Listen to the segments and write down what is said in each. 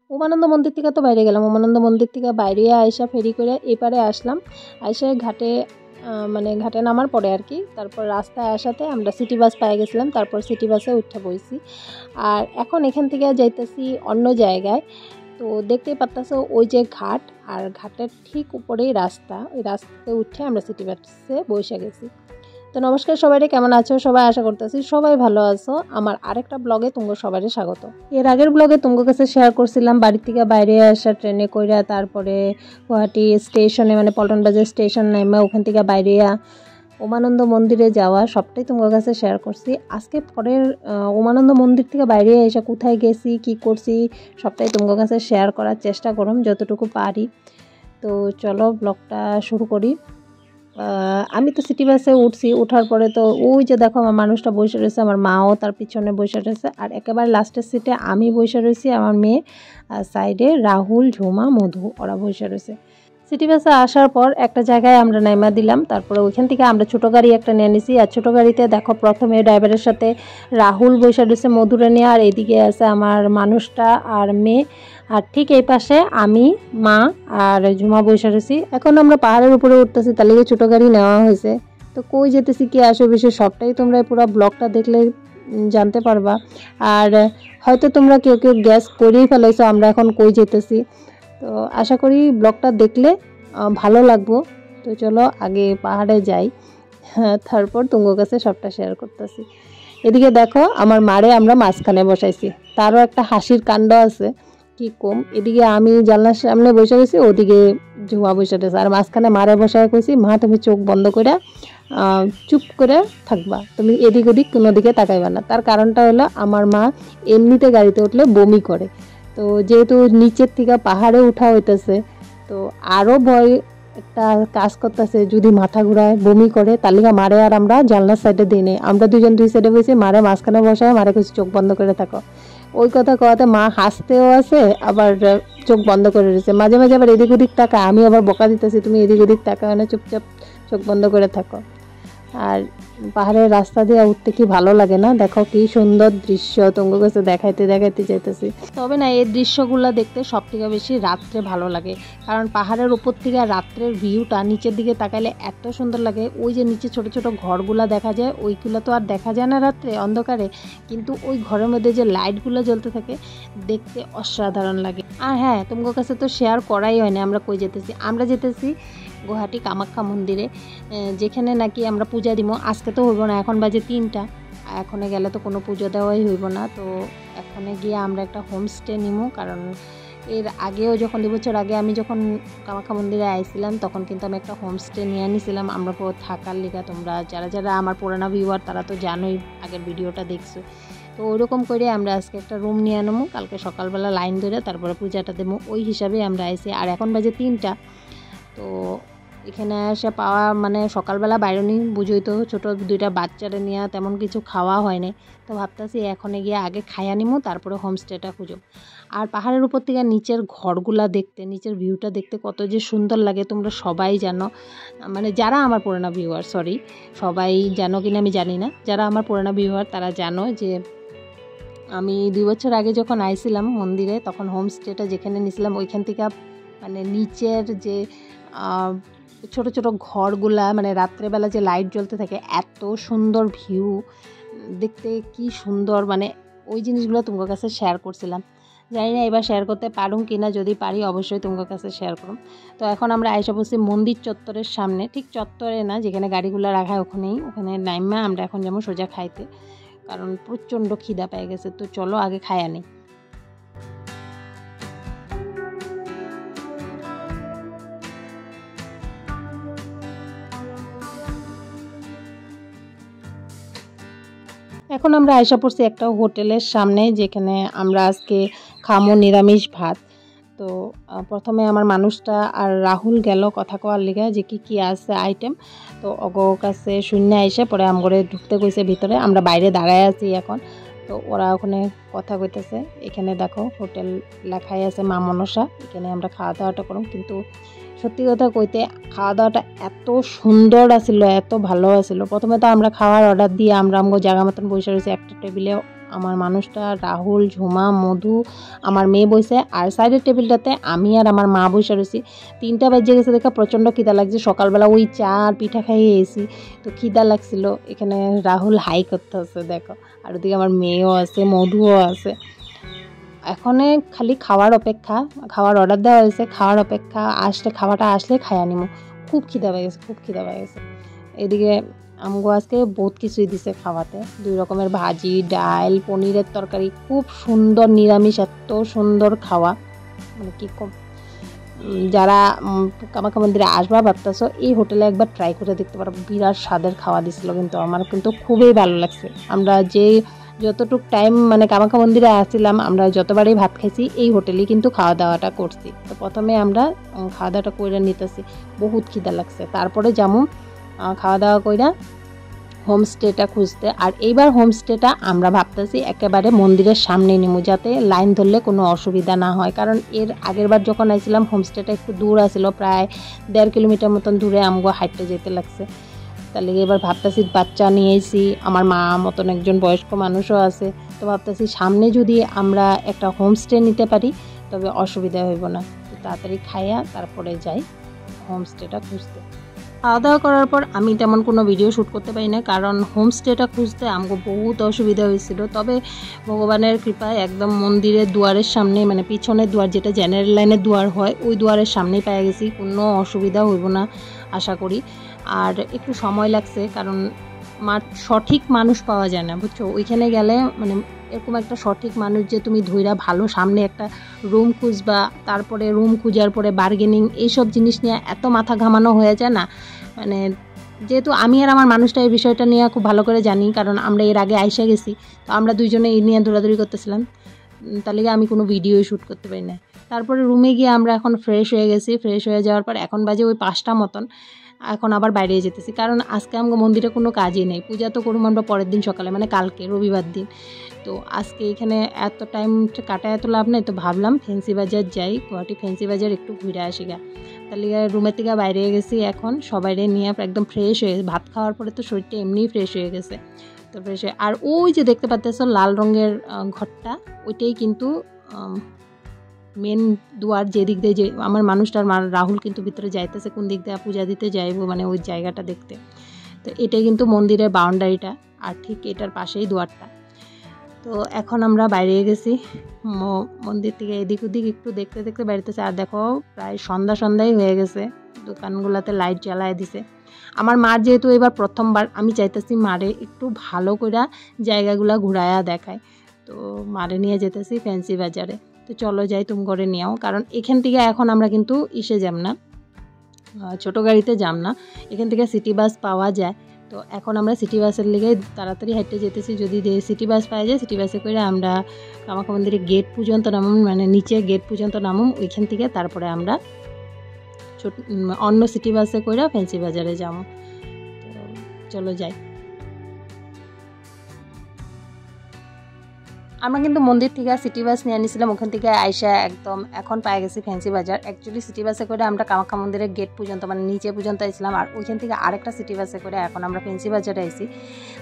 উমানন্দ মন্দির থেকে তো বাইরে গেলাম, উমানন্দ মন্দির থেকে বাইরে আইসা ফেরি করে এপারে আসলাম। আইসা ঘাটে মানে ঘাটে নামার পরে আর কি, তারপর রাস্তায় আসাতে আমরা সিটি বাস পেয়ে গেছিলাম, তারপর সিটি বাসে উঠে বইছি। আর এখন এখান থেকে যাইতেছি অন্য জায়গায়। তো দেখতেই পারতেছো ওই যে ঘাট, আর ঘাটের ঠিক উপরেই রাস্তা, ওই রাস্তাতে উঠে আমরা সিটি বাসে বসে গেছি। তো নমস্কার সবাই, কেমন আছো সবাই? আশা করতেছি সবাই ভালো আছো। আমার আরেকটা ব্লগে তোমাকে সবাই স্বাগত। এর আগের ব্লগে তোমার কাছে শেয়ার করছিলাম বাড়ি থেকে বাইরে আসা ট্রেনে কইরা, তারপরে গুয়াহাটি স্টেশনে মানে পল্টন বাজার স্টেশন নেমে ওখান থেকে বাইরে উমানন্দ মন্দিরে যাওয়া, সবটাই তোমার কাছে শেয়ার করছি। আজকে পরের উমানন্দ মন্দির থেকে বাইরে এসে কোথায় গেছি কি করছি সবটাই তোমার কাছে শেয়ার করার চেষ্টা করুম যতটুকু পারি। তো চলো ব্লগটা শুরু করি। আমি তো সিটি বাসে উঠছি, ওঠার পরে তো ওই যে দেখো আমার মানুষটা বসে রয়েছে, আমার মাও তার পিছনে বসে রয়েছে, আর একেবারে লাস্টের সিটে আমি বসে রয়েছি, আমার মেয়ে, আর সাইডে রাহুল, ঝুমা, মধু ওরা বসে রয়েছে। সিটি বাসে আসার পর একটা জায়গায় আমরা নাইমা দিলাম, তারপরে ওইখান থেকে আমরা ছোটো গাড়ি একটা নিয়ে নিছি। আর ছোটো গাড়িতে দেখো প্রথমে ড্রাইভারের সাথে রাহুল বসে রয়েছে মধুরে নিয়ে, আর এদিকে আছে আমার মানুষটা আর মেয়ে, আর ঠিক এই পাশে আমি, মা আর ঝুমা বসে রয়েছি। এখন আমরা পাহাড়ের উপরে উঠতেছি, তার লিগে ছোটো গাড়ি নেওয়া হয়েছে। তো কই যেতেছি কি আসো বিষয় সবটাই তোমরা পুরো ব্লগটা দেখলে জানতে পারবা। আর হয়তো তোমরা কেউ কেউ গ্যাস করেই ফেলাইছো আমরা এখন কই যেতেছি। তো আশা করি ব্লগটা দেখলে ভালো লাগবো। তো চলো আগে পাহাড়ে যাই, তারপর তোমার কাছে সবটা শেয়ার করতেছি। এদিকে দেখো আমার মারে আমরা মাঝখানে বসাইছি, তারও একটা হাসির কাণ্ড আছে কি কম। এদিকে আমি জানলার সামনে বসে গেছি, ওদিকে ঝুমা বসে রয়েছে, আর মাঝখানে মারে বসায় কইছি মা তুমি চোখ বন্ধ করে চুপ করে থাকবা, তুমি এদিক ওদিক কোনো দিকে তাকাইবা না। তার কারণটা হলো আমার মা এমনিতে গাড়িতে উঠলে বমি করে, তো যেহেতু নিচের থেকে পাহাড়ে উঠা হইতেছে, তো আরও ভয় একটা কাজ করতেছে, যদি মাথা ঘুরায় বমি করে, তার লিগা মারে আর আমরা জানলার সাইডে দিই নেই, আমরা দুজন দুই সাইডে বসে, মারে মাঝখানে বসায়, মারে কিছু চোখ বন্ধ করে থাকো। ওই কথা কওয়াতে মা হাসতেও আছে, আবার চোখ বন্ধ করে রয়েছে। মাঝে মাঝে আবার এদিক ওদিক তাকা, আমি আবার বকা দিতেছি তুমি এদিক ওদিক তাকা না, চুপচাপ চোখ বন্ধ করে থাকো। আর পাহাড়ের রাস্তা দিয়ে উঠতে কি ভালো লাগে না? দেখো কি সুন্দর দৃশ্য, তোমার কাছে দেখাইতে দেখাইতে যাইতেছি। তবে না, এই দৃশ্যগুলো দেখতে সব থেকে বেশি রাত্রে ভালো লাগে, কারণ পাহাড়ের উপর থেকে রাত্রের ভিউটা নিচের দিকে তাকাইলে এত সুন্দর লাগে। ওই যে নিচে ছোট ছোট ঘরগুলা দেখা যায়, ওইগুলো তো আর দেখা যায় না রাত্রে অন্ধকারে, কিন্তু ওই ঘরের মধ্যে যে লাইটগুলো জ্বলতে থাকে দেখতে অসাধারণ লাগে। আর হ্যাঁ, তোমার কাছে তো শেয়ার করাই হয়নি আমরা কই যেতেছি। আমরা যেতেছি গুয়াহাটি কামাখ্যা মন্দিরে, যেখানে নাকি আমরা পূজা দিব। আজকে তো হইব না, এখন বাজে 3টা, এখনে গেলে তো কোনো পুজো দেওয়াই হইব না। তো এখনে গিয়ে আমরা একটা হোমস্টে নিব, কারণ এর আগেও যখন 2 বছর আগে আমি যখন কামাখ্যা মন্দিরে আইছিলাম তখন কিন্তু আমি একটা হোমস্টে নিয়ে নিয়েছিলাম আমরা থাকার লিগা। তোমরা যারা যারা আমার পুরানা ভিউয়ার তারা তো জানোই, আগের ভিডিওটা দেখছো। তো ওইরকম করে আমরা আজকে একটা রুম নিয়ে নেবো, কালকে সকালবেলা লাইন ধরে তারপরে পূজাটা দেবো, ওই হিসাবে আমরা আইছি। আর এখন বাজে 3টা, তো এখানে এসে পাওয়া মানে সকালবেলা বাইরনি, বুঝোই তো, ছোটো 2টা বাচ্চারা নিয়ে তেমন কিছু খাওয়া হয়নি। তো ভাবতেছি এখনে গিয়ে আগে খাইয়া নিমো, তারপরে হোমস্টেটা খুঁজো। আর পাহাড়ের উপর থেকে নিচের ঘরগুলা দেখতে, নিচের ভিউটা দেখতে কত যে সুন্দর লাগে তোমরা সবাই জানো। মানে যারা আমার পুরানা ভিউয়ার, সরি সবাই জানো কিনা আমি জানি না, যারা আমার পুরানা ভিউয়ার তারা জানো যে আমি 2 বছর আগে যখন আইছিলাম মন্দিরে তখন হোমস্টেটা যেখানে নিয়েছিলাম ওইখান থেকে মানে নিচের যে ছোট ছোট ঘরগুলা, মানে রাত্রেবেলা যে লাইট জ্বলতে থাকে, এত সুন্দর ভিউ দেখতে, কি সুন্দর। মানে ওই জিনিসগুলো তোমার কাছে শেয়ার করছিলাম, জানি না এবার শেয়ার করতে পারুম কিনা, যদি পারি অবশ্যই তোমার কাছে শেয়ার করুন। তো এখন আমরা আইসা বসছি মন্দির চত্বরের সামনে, ঠিক চত্বরে না, যেখানে গাড়িগুলো রাখা ওখানে নাইমা আমরা এখন যেমন সোজা খাইতে, কারণ প্রচণ্ড খিদা পেয়ে গেছে। তো চলো আগে খাইয়া নিই। এখন আমরা আয়সা পড়ছি একটা হোটেলের সামনে, যেখানে আমরা আজকে খামো নিরামিষ ভাত। তো প্রথমে আমার মানুষটা আর রাহুল গেল কথা কওয়ার লিগা যে কি আছে আইটেম। তো অগ কাছে শূন্য এসে পরে আমগরে ঢুকতে কইছে ভিতরে, আমরা বাইরে দাঁড়ায় আছি এখন। তো ওরা ওখানে কথা কইতেছে। এখানে দেখো হোটেল লেখাই আছে মা মনসা, এখানে আমরা খাওয়া দাওয়াটা করব। কিন্তু সত্যি কথা কইতে খাওয়া দাওয়াটা এত সুন্দর আছিল, এত ভালো আছিল। প্রথমে তো আমরা খাওয়ার অর্ডার দিয়ে আমরা আমগো জায়গা মতন বসে রয়েছি একটা টেবিলে, আমার মানুষটা, রাহুল, ঝুমা, মধু, আমার মেয়ে বসে, আর সাইডের টেবিলটাতে আমি আর আমার মা বসে রয়েছি। 3টা বেজে গেছে দেখে প্রচণ্ড খিদা লাগছে। সকালবেলা ওই চা আর পিঠা খাইয়ে এসি, তো খিদা লাগছিল। এখানে রাহুল হাই করতে আছে দেখো, আর ওদিকে আমার মেয়েও আছে, মধুও আছে। এখন খালি খাওয়ার অপেক্ষা, খাওয়ার অর্ডার দেওয়া হয়েছে, খাওয়ার অপেক্ষা, খাওয়াটা আসলে খাইয়া নিমু। খুব খিদা পেয়ে গেছে, খুব খিদা পেয়ে গেছে। এদিকে আমগো আজকে বহুত কিছুই দিছে খাওয়াতে, 2 রকমের ভাজি, ডাল, পনিরের তরকারি, খুব সুন্দর নিরামিষ, এত সুন্দর খাওয়া মানে কি কম। যারা কামাখ্যা মন্দিরে আসবা ভাবতেছো, এই হোটেলে একবার ট্রাই করে দেখতে পারো। বিরাট স্বাদের খাওয়া দিছিল, কিন্তু আমার কিন্তু খুবই ভালো লাগছে। আমরা যতটুক টাইম মানে কামাখ্যা মন্দিরে আসছিলাম, আমরা যতবারই ভাত খাইছি এই হোটেলেই কিন্তু খাওয়া দাওয়াটা করছি। তো প্রথমে আমরা খাওয়া দাওয়াটা কইরা নিতেছি, বহুত খিদা লাগছে। তারপরে যেমন খাওয়া দাওয়া কইরা হোমস্টেটা খুঁজতে। আর এইবার হোমস্টেটা আমরা ভাবতেছি একেবারে মন্দিরের সামনে নিমু, যাতে লাইন ধরলে কোনো অসুবিধা না হয়। কারণ এর আগের বার যখন আইছিলাম হোমস্টেটা একটু দূর আসছিল, প্রায় 1.5 কিলোমিটার মতন দূরে আমগো হাঁটতে যেতে লাগছে। তাহলে এবার ভাবতেছি বাচ্চা নিয়েছি, আমার মা মতন একজন বয়স্ক মানুষও আছে, তো ভাবতেছি সামনে যদি আমরা একটা হোমস্টে নিতে পারি তবে অসুবিধা হইব না। তো তাড়াতাড়ি খাইয়া তারপরে যাই হোমস্টেটা খুঁজতে। খাওয়া দাওয়া করার পর আমি তেমন কোনো ভিডিও শ্যুট করতে পারি না, কারণ হোমস্টেটা খুঁজতে আমাকে বহুত অসুবিধা হয়েছিল। তবে ভগবানের কৃপায় একদম মন্দিরের দুয়ারের সামনে, মানে পিছনের দুয়ার, যেটা জেনারেল লাইনের দুয়ার হয়, ওই দুয়ারের সামনেই পেয়ে গেছি। কোনো অসুবিধা হইব না আশা করি। আর একটু সময় লাগছে, কারণ সঠিক মানুষ পাওয়া যায় না, বুঝছো। ওইখানে গেলে মানে এরকম একটা সঠিক মানুষ যে তুমি ধইরা ভালো সামনে একটা রুম খুঁজবা, তারপরে রুম খুঁজার পরে বার্গেনিং, এইসব জিনিস নিয়ে এত মাথা ঘামানো হয়ে যায় না। মানে যেহেতু আমি আর আমার মানুষটা এই বিষয়টা নিয়ে খুব ভালো করে জানি, কারণ আমরা এর আগে আইসা গেছি, তো আমরা দুইজনে এই নিয়ে দৌড়াদৌড়ি করতেছিলাম, তার লিগে আমি কোনো ভিডিও শ্যুট করতে পারি না। তারপরে রুমে গিয়ে আমরা এখন ফ্রেশ হয়ে গেছি। ফ্রেশ হয়ে যাওয়ার পর এখন বাজে ওই 5টা মতন। এখন আবার বাইরে যেতেছি, কারণ আজকে আমাকে মন্দিরে কোনো কাজই নেই। পূজা তো করুম আমরা পরের দিন সকালে, মানে কালকে রবিবার দিন। তো আজকে এখানে এত টাইম কাটায় এত লাভ নেই, তো ভাবলাম ফেন্সি বাজার যাই, গুয়াহাটি ফেন্সি বাজার একটু ঘুরে আসি গা। তাহলে রুমের থেকে বাইরে গেছি, এখন সবাইরে নিয়ে একদম ফ্রেশ হয়ে, ভাত খাওয়ার পরে তো শরীরটা এমনিই ফ্রেশ হয়ে গেছে। তো ফ্রেশ হয়ে, আর ওই যে দেখতে পাচ্ছ লাল রঙের ঘরটা, ওইটাই কিন্তু মেন দুয়ার। যেদিক দিয়ে যে আমার মানুষটার রাহুল কিন্তু ভিতরে যাইতেছে, কোন দিক দিয়ে পূজা দিতে যাইব, মানে ওই জায়গাটা দেখতে। তো এটাই কিন্তু মন্দিরের বাউন্ডারিটা, আর ঠিক এটার পাশেই দুয়ারটা। তো এখন আমরা বাইরে গেছি মন্দির থেকে, এদিক ওদিক একটু দেখতে দেখতে বেরোতেছে। আর দেখো প্রায় সন্ধ্যাই হয়ে গেছে, দোকানগুলোতে লাইট জ্বালায় দিছে। আমার মার যেহেতু এবার প্রথমবার, আমি চাইতেছি মারে একটু ভালো করে জায়গাগুলা ঘুরায়া দেখায়। তো মারে নিয়ে যেতেছি ফ্যান্সি বাজারে। তো চলো যাই, তুমি করে নিও, কারণ এখান থেকে এখন আমরা কিন্তু যাম না, ছোটো গাড়িতে যাম না, এখান থেকে সিটি বাস পাওয়া যায়। তো এখন আমরা সিটি বাসের লিগে তাড়াতাড়ি হেঁটে যেতেছি। যদি সিটি বাস পাওয়া যায়, সিটি বাসে করে আমরা কামাখ্যা মন্দিরের গেট পর্যন্ত নামুম, মানে নিচে গেট পর্যন্ত নামুম, ওইখান থেকে তারপরে আমরা অন্য সিটি বাসে করে ফ্যান্সি বাজারে যাবো। তো চলো যাই। আমরা কিন্তু মন্দির থেকে সিটি বাস নিয়ে নিয়েছিলাম, ওখান থেকে আইসা একদম এখন পাই গেছি ফ্যান্সি বাজার। অ্যাকচুয়ালি সিটি বাসে করে আমরা কামাখ্যা মন্দিরের গেট পর্যন্ত, মানে নিচে পর্যন্ত আইছিলাম, আর ওইখান থেকে আরেকটা সিটি বাসে করে এখন আমরা ফ্যান্সি বাজারে আইছি।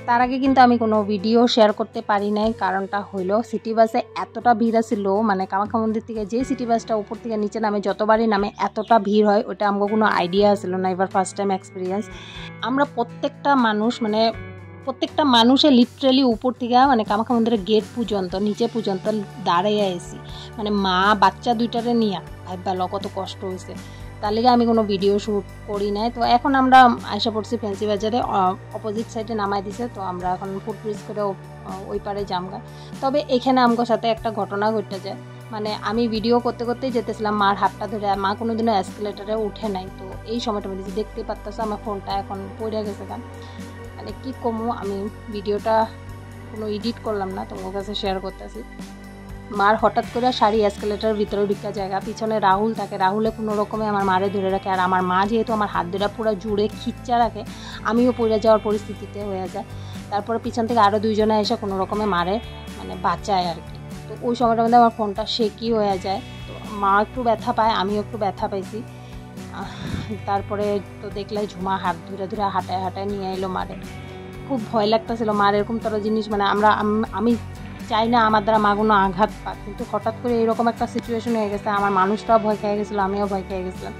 তার আগে কিন্তু আমি কোনো ভিডিও শেয়ার করতে পারি নাই, কারণটা হইলো সিটি বাসে এতটা ভিড় ছিল, মানে কামাখ্যা মন্দির থেকে যে সিটি বাসটা উপর থেকে নিচে নামে, যতবারই নামে এতটা ভিড় হয়, ওটা আমার কোনো আইডিয়া ছিল না। এবার ফার্স্ট টাইম এক্সপিরিয়েন্স। আমরা প্রত্যেকটা মানুষের লিটারেলি উপর থেকে, মানে কামাখ্যা মন্দিরের গেট পর্যন্ত, নিচে পর্যন্ত দাঁড়াইয়া এসি, মানে মা বাচ্চা দুইটারে নিয়ে ভাবলো কত কষ্ট হয়েছে। তার লিগে আমি কোনো ভিডিও শ্যুট করি নাই। তো এখন আমরা আশা পড়ছি ফ্যান্সি বাজারে, অপোজিট সাইডে নামাই দিছে। তো আমরা এখন ফুটব্রিজ করে ওই পারে জামগা। তবে এখানে আমার সাথে একটা ঘটনা ঘটে যায়, মানে আমি ভিডিও করতে করতেই যেতেছিলাম মার হাতটা ধরে, মা কোনোদিনও এসকেলেটারে উঠে নাই। তো এই সময়টার মধ্যে দেখতেই পারতেছো আমার ফোনটা এখন পড়ে গেছে, গান মানে কী কমু, আমি ভিডিওটা কোনো এডিট করলাম না, তোমার কাছে শেয়ার করতেছি। মার হঠাৎ করে শাড়ি এসকেলেটার ভিতরে ঢুকা জায়গা, পিছনে রাহুল থাকে, রাহুলে কোনো রকমে আমার মারে ধরে রাখে, আর আমার মা যেহেতু আমার হাত ধরে পুরো জুড়ে খিচ্চা রাখে, আমিও পড়ে যাওয়ার পরিস্থিতিতে হয়ে যায়। তারপরে পিছন থেকে আরও দুইজনে এসে কোনো রকমে মারে মানে বাঁচায় আর কি। তো ওই সময়টার মধ্যে আমার ফোনটা শেকই হয়ে যায়। তো মা একটু ব্যথা পায়, আমিও একটু ব্যথা পাইছি। তারপরে তো দেখলে ঝুমা হাত ধরে ধরে হাঁটায় নিয়ে এলো মারে। খুব ভয় লাগতেছিল মার এরকম তোর জিনিস, মানে আমি চাই না আমার দ্বারা মা কোনো আঘাত পাক, কিন্তু হঠাৎ করে এরকম একটা সিচুয়েশন হয়ে গেছে, আমার মানুষটাও ভয় খেয়ে গেছিলো, আমিও ভয় খেয়ে গেছিলাম।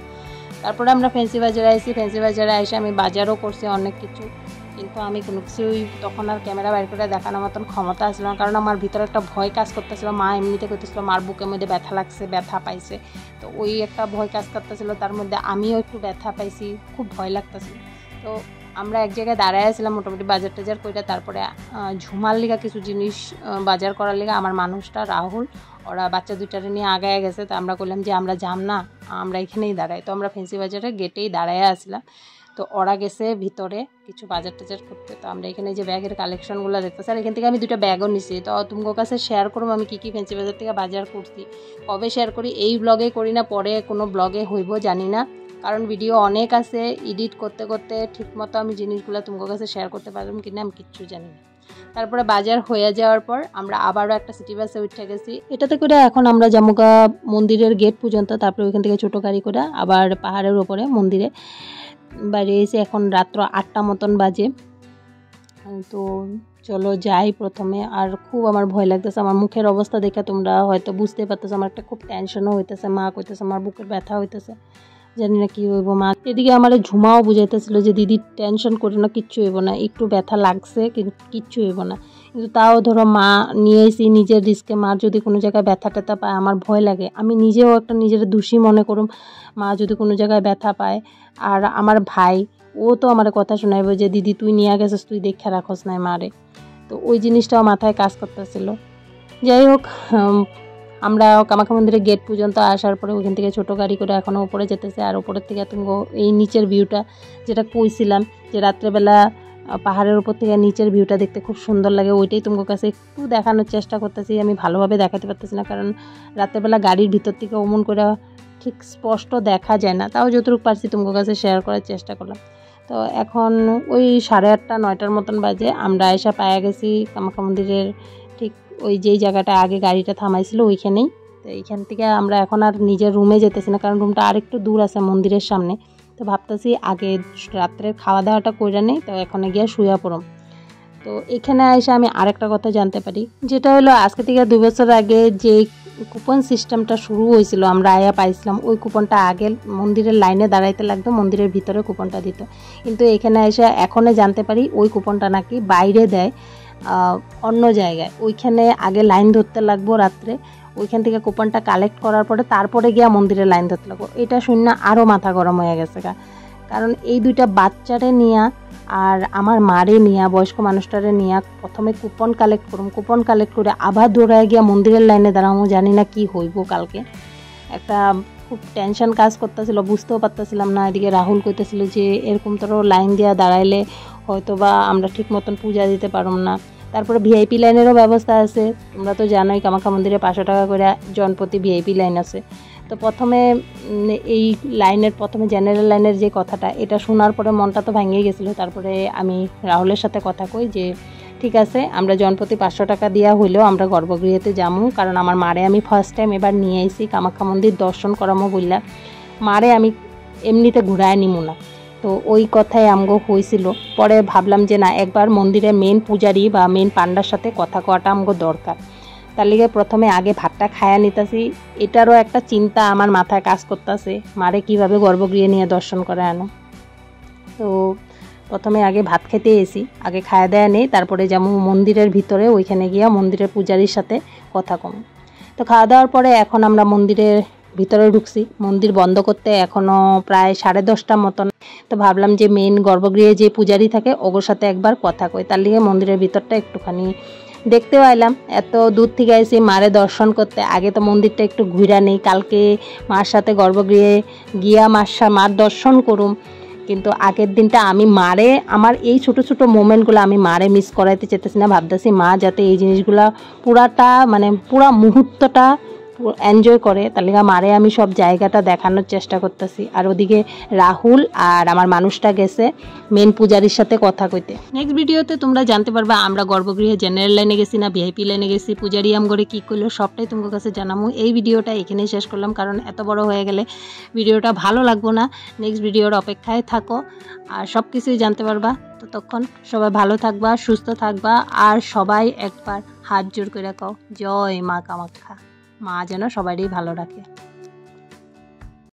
তারপরে আমরা ফ্যান্সি বাজারে আইসি, ফ্যান্সি বাজারে এসে আমি বাজারও করছি অনেক কিছু, কিন্তু আমি কোনো কিছুই তখন আর ক্যামেরা বাইর করে দেখানোর মতন ক্ষমতা আসলো না, কারণ আমার ভিতরে একটা ভয় কাজ করতেছিল। মা এমনিতে করতেছিল, মার বুকের মধ্যে ব্যথা লাগছে, ব্যথা পাইছে, তো ওই একটা ভয় কাজ করতেছিল, তার মধ্যে আমিও একটু ব্যথা পাইছি, খুব ভয় লাগতেছিল। তো আমরা এক জায়গায় দাঁড়ায় আসছিলাম মোটামুটি বাজার টাজার করে, তারপরে ঝুমার লিগা কিছু জিনিস বাজার করার লিগা আমার মানুষটা রাহুল ওরা বাচ্চা দুইটারে নিয়ে আগায় গেছে। তো আমরা বললাম যে আমরা যাম না, আমরা এখানেই দাঁড়াই। তো আমরা ফ্যান্সি বাজারের গেটেই দাঁড়ায় আসলাম। তো ওরা গেছে ভিতরে কিছু বাজার টাজার করতে। তো আমরা এখানে যে ব্যাগের কালেকশনগুলো দেখতেছি, আর এখান থেকে আমি 2টা ব্যাগও নিছি। তো তোমার কাছে শেয়ার করবো আমি কী কী ফ্যান্সি বাজার থেকে বাজার করছি, কবে শেয়ার করি, এই ব্লগে করি না পরে কোনো ব্লগে হইব জানি না, কারণ ভিডিও অনেক আছে, এডিট করতে করতে ঠিকমতো আমি জিনিসগুলো তোমার কাছে শেয়ার করতে পারলাম কিনা আমি কিচ্ছু জানি না। তারপরে বাজার হয়ে যাওয়ার পর আমরা আবারও একটা সিটি বাসে উঠে গেছি। এটাতে করে এখন আমরা জামুগা মন্দিরের গেট পর্যন্ত, তারপরে ওইখান থেকে ছোটো গাড়ি করে আবার পাহাড়ের ওপরে মন্দিরে বাইরে এসে এখন রাত্র 8টা মতন বাজে। তো চলো যাই প্রথমে। আর খুব আমার ভয় লাগতেছে, আমার মুখের অবস্থা দেখে তোমরা হয়তো বুঝতে পারতেছো আমার একটা খুব টেনশনও হইতেছে, মা কইতেছে আমার বুকের ব্যথা হইতেছে, জানি না কী হইব। মা এদিকে আমার ঝুমাও বুঝাইতেছিল যে দিদি টেনশন করে না, কিচ্ছু হইব না, একটু ব্যথা লাগছে কিন্তু কিচ্ছু হইব না। কিন্তু তাও ধরো মা নিয়ে এসি নিজের রিস্কে, মার যদি কোনো জায়গায় ব্যথা ট্যাথা পায় আমার ভয় লাগে, আমি নিজেও একটা নিজের দোষী মনে করুম মা যদি কোনো জায়গায় ব্যথা পায়। আর আমার ভাই ও তো আমার কথা শোনাইব যে দিদি তুই নিয়ে গেছিস, তুই দেখে রাখস নাই মারে, তো ওই জিনিসটাও মাথায় কাজ করতেছিল। যাই হোক, আমরা কামাখ্যা মন্দিরের গেট পর্যন্ত আসার পরে ওইখান থেকে ছোটো গাড়ি করে এখনও উপরে যেতেছে। আর উপরের থেকে তুমি এই নিচের ভিউটা যেটা কইছিলাম যে রাত্রেবেলা পাহাড়ের উপর থেকে নিচের ভিউটা দেখতে খুব সুন্দর লাগে, ওইটাই তোমার কাছে একটু দেখানোর চেষ্টা করতেছি। আমি ভালোভাবে দেখাতে পারতেছি না, কারণ রাত্রেবেলা গাড়ির ভিতর থেকে অমন করে ঠিক স্পষ্ট দেখা যায় না, তাও যতটুকু পারছি তোমার কাছে শেয়ার করার চেষ্টা করলাম। তো এখন ওই 8:30 9টার মতন বাজে, আমরা এসে পায়ে গেছি কামাখ্যা মন্দিরের ঠিক ওই যেই জায়গাটা আগে গাড়িটা থামাইছিল ওইখানেই। তো এইখান থেকে আমরা এখন আর নিজের রুমে যেতেছি না, কারণ রুমটা আরেকটু দূর আছে মন্দিরের সামনে। তো ভাবতেছি আগে রাত্রের খাওয়া দাওয়াটা কইরা নেই, তো এখানে গিয়ে শুয়ে পড়ম। তো এখানে এসে আমি আরেকটা কথা জানতে পারি, যেটা হলো আজকে থেকে 2 বছর আগে যে কুপন সিস্টেমটা শুরু হয়েছিল আমরা আয়া পাইছিলাম, ওই কুপনটা আগে মন্দিরের লাইনে দাঁড়াইতে লাগতো, মন্দিরের ভিতরে কুপনটা দিত। কিন্তু এখানে এসে এখনও জানতে পারি ওই কুপনটা নাকি বাইরে দেয় অন্য জায়গায়, ওইখানে আগে লাইন ধরতে লাগবো রাত্রে, ওইখান থেকে কুপনটা কালেক্ট করার পরে তারপরে গিয়া মন্দিরে লাইন ধরতে লাগবো। এটা শুনে আরও মাথা গরম হয়ে গেছে, কারণ এই 2টা বাচ্চারে নিয়া আর আমার মারে নিয়া বয়স্ক মানুষটারে নিয়া প্রথমে কুপন কালেক্ট করুম, কুপন কালেক্ট করে আবার দৌড়ায় গিয়া মন্দিরের লাইনে দাঁড়াবো, জানি না কি হইব কালকে। একটা খুব টেনশন কাজ করতেছিল, বুঝতেও পারতেছিলাম না। এদিকে রাহুল কইতেছিল যে এরকম তোর লাইন দিয়া দাঁড়াইলে হয়তো বা আমরা ঠিক মতন পূজা দিতে পারম না। তারপরে ভিআইপি লাইনেরও ব্যবস্থা আছে, তোমরা তো জানোই কামাখ্যা মন্দিরে 500 টাকা করে জনপ্রতি ভিআইপি লাইন আছে। তো প্রথমে এই লাইনের প্রথমে জেনারেল লাইনের যে কথাটা, এটা শোনার পরে মনটা তো ভেঙে গেছিলো। তারপরে আমি রাহুলের সাথে কথা কই যে ঠিক আছে আমরা জনপ্রতি 500 টাকা দেওয়া হইলেও আমরা গর্ভগৃহেতে যাবো, কারণ আমার মারে আমি ফার্স্ট টাইম এবার নিয়ে আইছি কামাখ্যা মন্দির দর্শন করামো বললা, মারে আমি এমনিতে ঘুরায় নিমু না। তো ওই কথাই আমগো হয়েছিল। পরে ভাবলাম যে না, একবার মন্দিরে মেন পূজারি বা মেন পান্ডার সাথে কথা কওয়াটা আমগো দরকার। তার লিগে প্রথমে আগে ভাতটা খায়া নিতেছি, এটারও একটা চিন্তা আমার মাথায় কাজ করতেছে, মারে কিভাবে গর্ভগৃহে নিয়ে দর্শন করে আনো। তো প্রথমে আগে ভাত খেতে এসি, আগে খায়া দেয়া নেই, তারপরে যেমন মন্দিরের ভিতরে ওইখানে গিয়া মন্দিরের পূজারির সাথে কথা কম। তো খাওয়া দাওয়ার পরে এখন আমরা মন্দিরের ভিতরে ঢুকছি, মন্দির বন্ধ করতে এখনও প্রায় 10:30 মতন। তো ভাবলাম যে মেন গর্ভগৃহে যে পূজারি থাকে ওগোর সাথে একবার কথা কই, তার লিগে মন্দিরের ভিতরটা একটুখানি দেখতেও আইলাম। এত দূর থেকে আইসি মারে দর্শন করতে, আগে তো মন্দিরটা একটু ঘুরা নেই, কালকে মার সাথে গর্ভগৃহে গিয়া মার দর্শন করুম। কিন্তু আগের দিনটা আমি মারে আমার এই ছোট ছোট মোমেন্টগুলো আমি মারে মিস করাইতে চেতেছি না, ভাবতেছি মা যাতে এই জিনিসগুলা পুরাটা মানে পুরা মুহূর্তটা এনজয় করে, তার লিগে মারে আমি সব জায়গাটা দেখানোর চেষ্টা করতেছি। আর ওদিকে রাহুল আর আমার মানুষটা গেছে মেন পূজারির সাথে কথা কইতে। নেক্সট ভিডিওতে তোমরা জানতে পারবা আমরা গর্ভগৃহে জেনারেল লাইনে গেছি না ভিআইপি লাইনে গেছি, পূজারি আমগরে কী করলো সবটাই তোমার কাছে জানাবো। এই ভিডিওটা এখানেই শেষ করলাম, কারণ এত বড় হয়ে গেলে ভিডিওটা ভালো লাগবো না। নেক্সট ভিডিওর অপেক্ষায় থাকো আর সব কিছুই জানতে পারবা। ততক্ষণ সবাই ভালো থাকবা, সুস্থ থাকবা, আর সবাই একবার হাত জোর করে কও জয় মা কামাখ্যা, মা যেন সবারই ভালো রাখে।